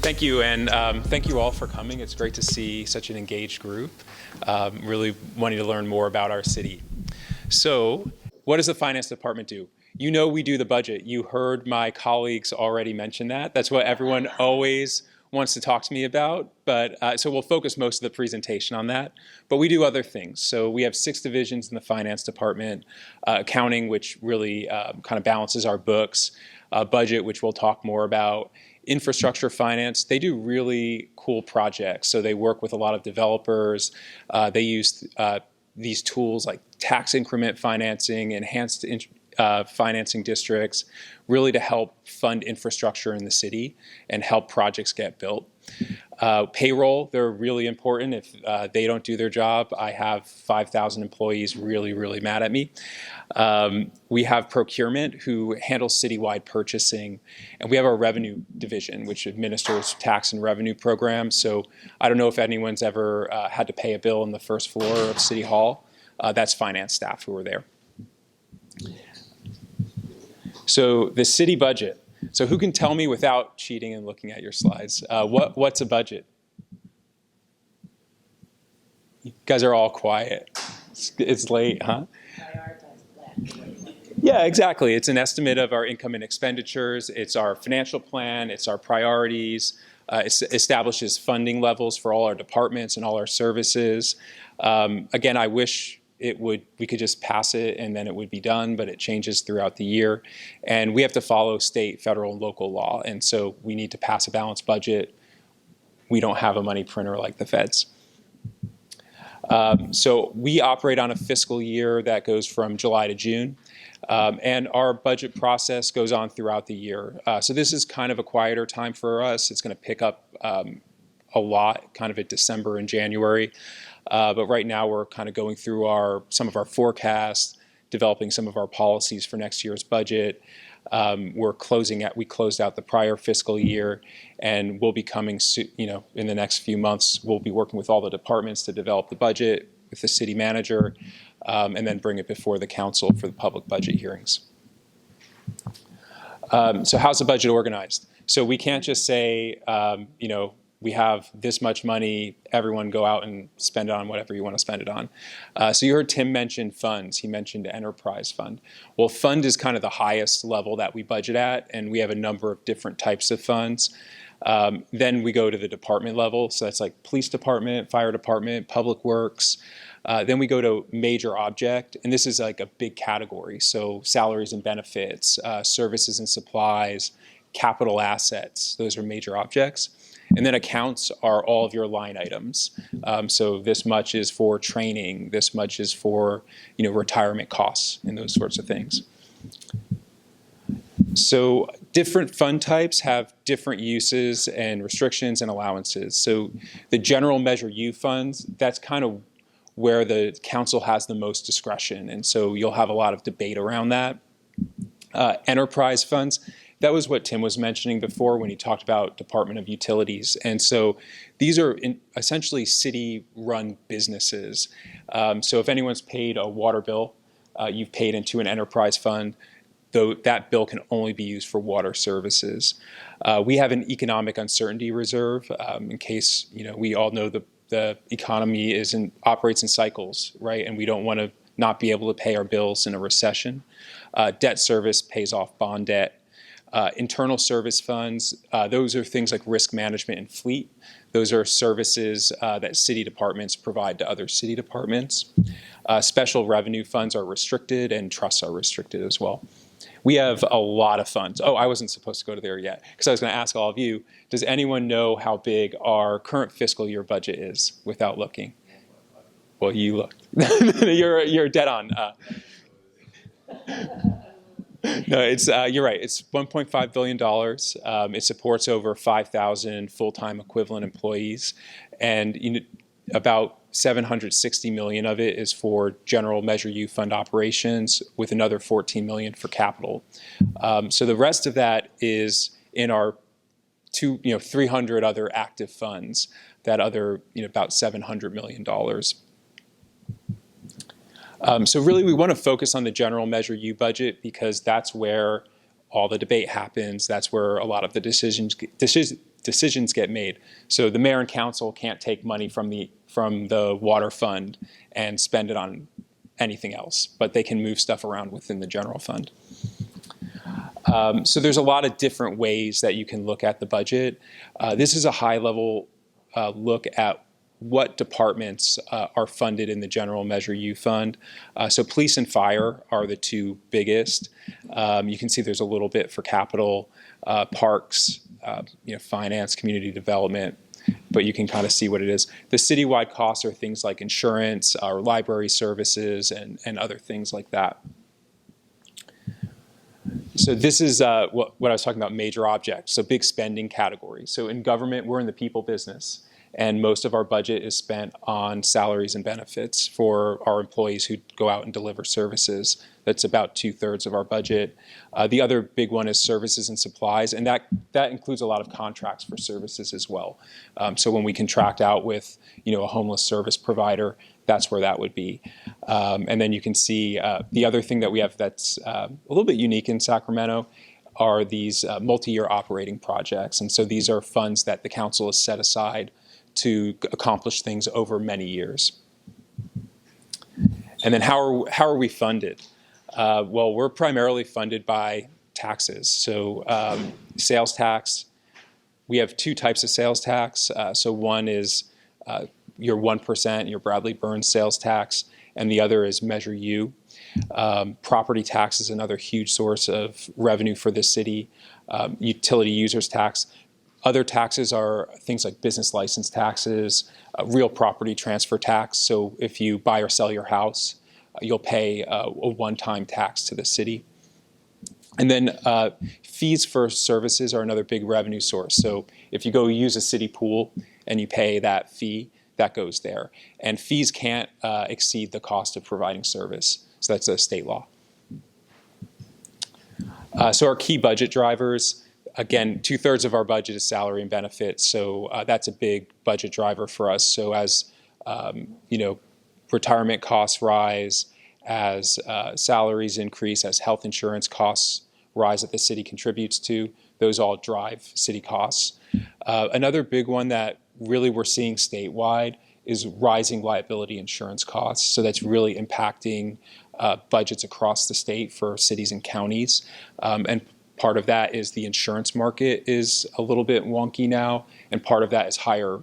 thank you, and thank you all for coming. It's great to see such an engaged group, really wanting to learn more about our city. So, what does the finance department do? You know we do the budget. You heard my colleagues already mention that. That's what everyone always wants to talk to me about, but so we'll focus most of the presentation on that. But we do other things. So we have 6 divisions in the finance department, accounting, which really kind of balances our books, budget, which we'll talk more about, infrastructure finance. They do really cool projects. So they work with a lot of developers. They use these tools like tax increment financing, enhanced financing districts, really to help fund infrastructure in the city and help projects get built. Payroll, they're really important. If they don't do their job, I have 5,000 employees really mad at me. We have procurement, who handles citywide purchasing, and we have our revenue division, which administers tax and revenue programs. So I don't know if anyone's ever had to pay a bill on the first floor of City Hall. That's finance staff who are there. So the city budget. So who can tell me without cheating and looking at your slides, what's a budget? You guys are all quiet. It's late, huh? Yeah, exactly. It's an estimate of our income and expenditures. It's our financial plan. It's our priorities. It establishes funding levels for all our departments and all our services. Again, I wish we could just pass it and then it would be done, but it changes throughout the year. And we have to follow state, federal, and local law. And so we need to pass a balanced budget. We don't have a money printer like the feds. So we operate on a fiscal year that goes from July to June. And our budget process goes on throughout the year. So this is kind of a quieter time for us. It's going to pick up a lot kind of at December and January. But right now we're kind of going through some of our forecasts, developing some of our policies for next year's budget. We closed out the prior fiscal year, and we'll be coming, in the next few months, we'll be working with all the departments to develop the budget with the city manager, and then bring it before the council for the public budget hearings. So how's the budget organized? So we can't just say, we have this much money, everyone go out and spend it on whatever you want to spend it on. So you heard Tim mention funds. He mentioned enterprise fund. Well, fund is kind of the highest level that we budget at, and we have a number of different types of funds. Then we go to the department level. So that's like police department, fire department, public works. Then we go to major object, and this is like a big category. So salaries and benefits, services and supplies, capital assets, those are major objects. And then accounts are all of your line items. So this much is for training, this much is for retirement costs and those sorts of things. So different fund types have different uses and restrictions and allowances. So the general measure U funds, that's kind of where the council has the most discretion. And so you'll have a lot of debate around that. Enterprise funds, that was what Tim was mentioning before when he talked about Department of Utilities. And so these are essentially city-run businesses. So if anyone's paid a water bill, you've paid into an enterprise fund, though that bill can only be used for water services. We have an economic uncertainty reserve in case, we all know the economy operates in cycles, right? And we don't want to not be able to pay our bills in a recession. Debt service pays off bond debt. Internal service funds, those are things like risk management and fleet. Those are services that city departments provide to other city departments. Special revenue funds are restricted, and trusts are restricted as well. We have a lot of funds. Oh, I wasn't supposed to go to there yet, because I was going to ask all of you, does anyone know how big our current fiscal year budget is without looking? Well, you looked. You're dead on. No, you're right. It's $1.5 billion. It supports over 5,000 full-time equivalent employees, and about $760 million of it is for general Measure U fund operations, with another $14 million for capital. So the rest of that is in our 300 other active funds. That other, about $700 million. So really, we want to focus on the general Measure U budget because that's where all the debate happens. That's where a lot of the decisions decisions get made. So the mayor and council can't take money from the water fund and spend it on anything else, but they can move stuff around within the general fund. So there's a lot of different ways that you can look at the budget. This is a high-level look at what departments are funded in the General Measure U Fund. So police and fire are the two biggest. You can see there's a little bit for capital, parks, finance, community development, but you can kind of see what it is. The citywide costs are things like insurance, our library services, and other things like that. So this is what I was talking about, major objects, so big spending categories. So in government, we're in the people business, and most of our budget is spent on salaries and benefits for our employees who go out and deliver services. That's about 2/3 of our budget. The other big one is services and supplies, and that includes a lot of contracts for services as well. So when we contract out with a homeless service provider, that's where that would be. And then you can see the other thing that we have that's a little bit unique in Sacramento are these multi-year operating projects. And so these are funds that the council has set aside to accomplish things over many years. And then how are we funded? Well, we're primarily funded by taxes. So sales tax, we have two types of sales tax. So one is your 1%, your Bradley Burns sales tax, and the other is Measure U. Property tax is another huge source of revenue for the city. Utility users tax. Other taxes are things like business license taxes, real property transfer tax. So if you buy or sell your house, you'll pay a one-time tax to the city. And then fees for services are another big revenue source. So if you go use a city pool and you pay that fee, that goes there. And fees can't exceed the cost of providing service. So that's a state law. So our key budget drivers, again, 2/3 of our budget is salary and benefits. So that's a big budget driver for us. So as retirement costs rise, as salaries increase, as health insurance costs rise that the city contributes to, those all drive city costs. Another big one that really we're seeing statewide is rising liability insurance costs. So that's really impacting budgets across the state for cities and counties. And part of that is the insurance market is a little bit wonky now, and part of that is higher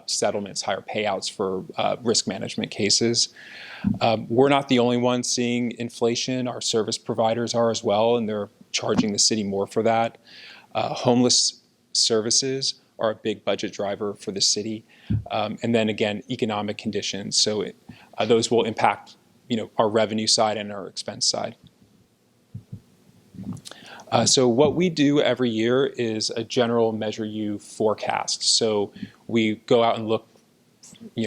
settlements, higher payouts for risk management cases. We're not the only ones seeing inflation. Our service providers are as well, and they're charging the city more for that. Homeless services are a big budget driver for the city. And then again, economic conditions. So those will impact our revenue side and our expense side. So what we do every year is a general Measure U forecast. So we go out and look,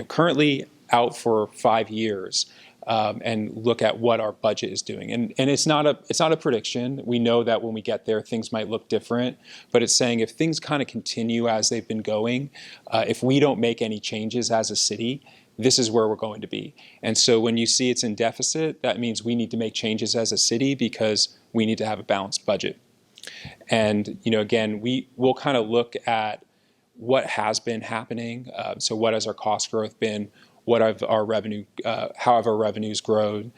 currently out for 5 years and look at what our budget is doing. And it's not a prediction. We know that when we get there, things might look different. But it's saying if things kind of continue as they've been going, if we don't make any changes as a city, this is where we're going to be. And so when you see it's in deficit, that means we need to make changes as a city because we need to have a balanced budget. And again, we'll kind of look at what has been happening. So what has our cost growth been? What have our revenue? How have our revenues grown?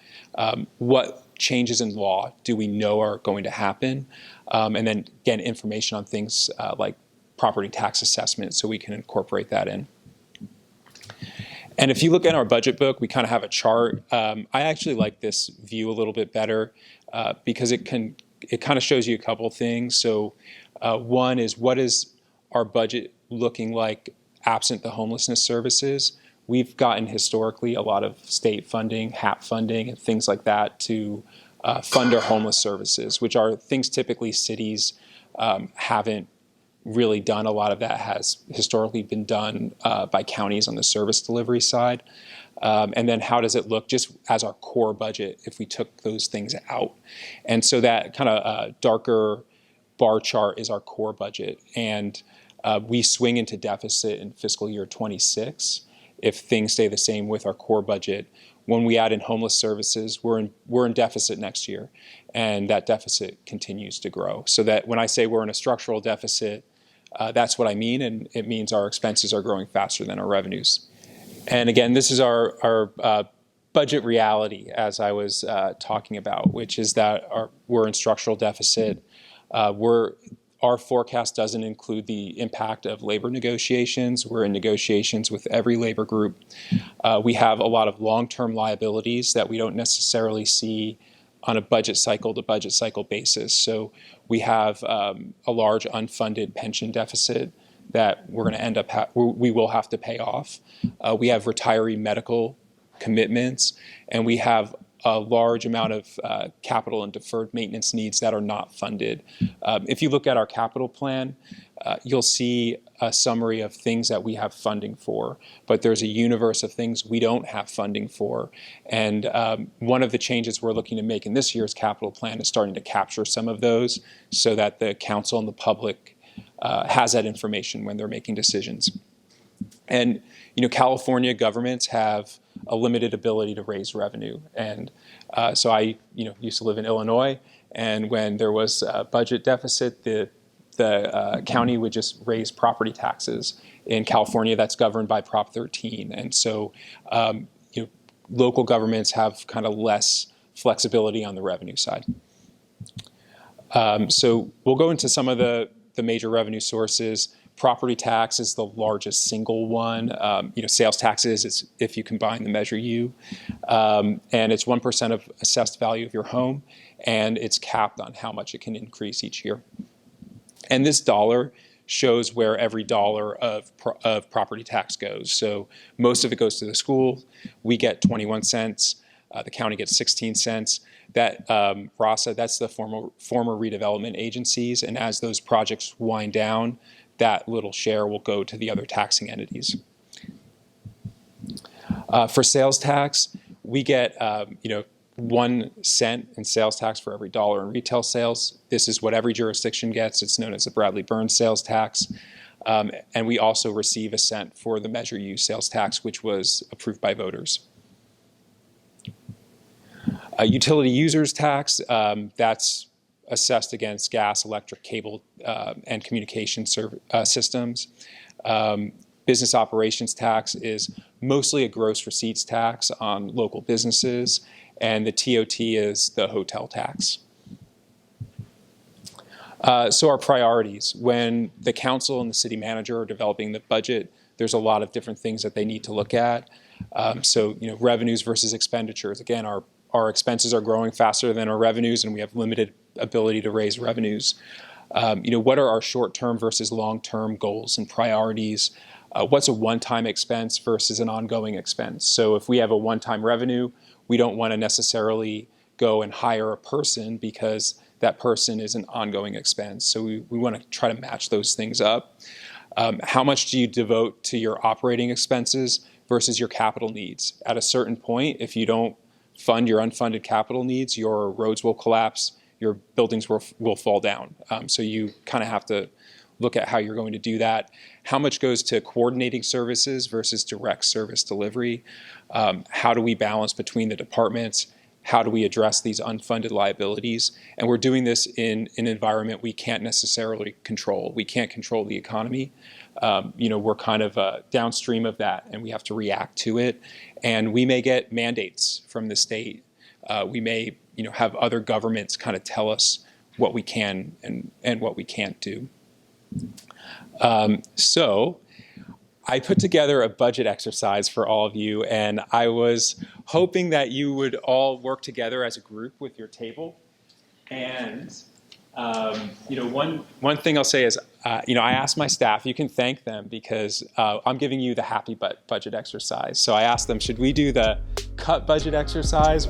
What changes in law do we know are going to happen? And then again, information on things like property tax assessment, so we can incorporate that in. And if you look at our budget book, we kind of have a chart. I actually like this view a little bit better because it kind of shows you a couple things. So one is, what is our budget looking like absent the homelessness services? We've gotten historically a lot of state funding, HAP funding, and things like that to fund our homeless services, which are things typically cities haven't really done. A lot of that has historically been done by counties on the service delivery side. And then how does it look just as our core budget if we took those things out? And so that kind of darker bar chart is our core budget. And we swing into deficit in fiscal year 26 if things stay the same with our core budget. When we add in homeless services, we're in deficit next year, and that deficit continues to grow. So that when I say we're in a structural deficit, That's what I mean, and it means our expenses are growing faster than our revenues. And again, this is our budget reality, as I was talking about, which is that we're in structural deficit. Our forecast doesn't include the impact of labor negotiations. We're in negotiations with every labor group. We have a lot of long-term liabilities that we don't necessarily see on a budget cycle to budget cycle basis. So we have a large unfunded pension deficit that we're going to end up we will have to pay off. We have retiree medical commitments, and we have a large amount of capital and deferred maintenance needs that are not funded. If you look at our capital plan, you'll see a summary of things that we have funding for, but there's a universe of things we don't have funding for. And one of the changes we're looking to make in this year's capital plan is starting to capture some of those so that the council and the public has that information when they're making decisions. And California governments have a limited ability to raise revenue. And so I used to live in Illinois, and when there was a budget deficit, the county would just raise property taxes. In California, that's governed by Prop 13. And so local governments have kind of less flexibility on the revenue side. So we'll go into some of the major revenue sources. Property tax is the largest single one. Sales taxes is if you combine the Measure U, and it's 1% of assessed value of your home, and it's capped on how much it can increase each year. And this dollar shows where every dollar of property tax goes. So most of it goes to the school. We get 21 cents. The county gets 16 cents. That RASA, that's the former redevelopment agencies, and as those projects wind down, that little share will go to the other taxing entities. For sales tax, we get 1 cent in sales tax for every dollar in retail sales. This is what every jurisdiction gets. It's known as the Bradley-Burns sales tax. And we also receive a cent for the Measure U sales tax, which was approved by voters. Utility users tax, that's assessed against gas, electric, cable, and communication systems. Business operations tax is mostly a gross receipts tax on local businesses, and the TOT is the hotel tax. So our priorities. When the council and the city manager are developing the budget, there's a lot of different things that they need to look at. Revenues versus expenditures. Again, our expenses are growing faster than our revenues, and we have limited ability to raise revenues. What are our short-term versus long-term goals and priorities? What's a one-time expense versus an ongoing expense? So if we have a one-time revenue, we don't want to necessarily go and hire a person because that person is an ongoing expense. So we want to try to match those things up. How much do you devote to your operating expenses versus your capital needs? At a certain point, if you don't fund your unfunded capital needs, your roads will collapse, your buildings will fall down. So you kind of have to look at how you're going to do that. How much goes to coordinating services versus direct service delivery? How do we balance between the departments? How do we address these unfunded liabilities? And we're doing this in an environment we can't necessarily control. We can't control the economy. We're kind of downstream of that, and we have to react to it. And we may get mandates from the state. We may have other governments kind of tell us what we can and what we can't do. So I put together a budget exercise for all of you, and I was hoping that you would all work together as a group with your table. And one thing I'll say is, I asked my staff, you can thank them because I'm giving you the happy budget exercise. So I asked them, should we do the cut budget exercise,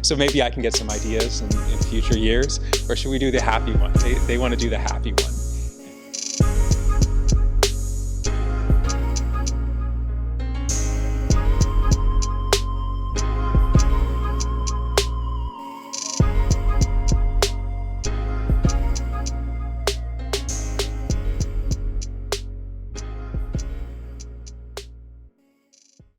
so maybe I can get some ideas in future years, or should we do the happy one? They want to do the happy one.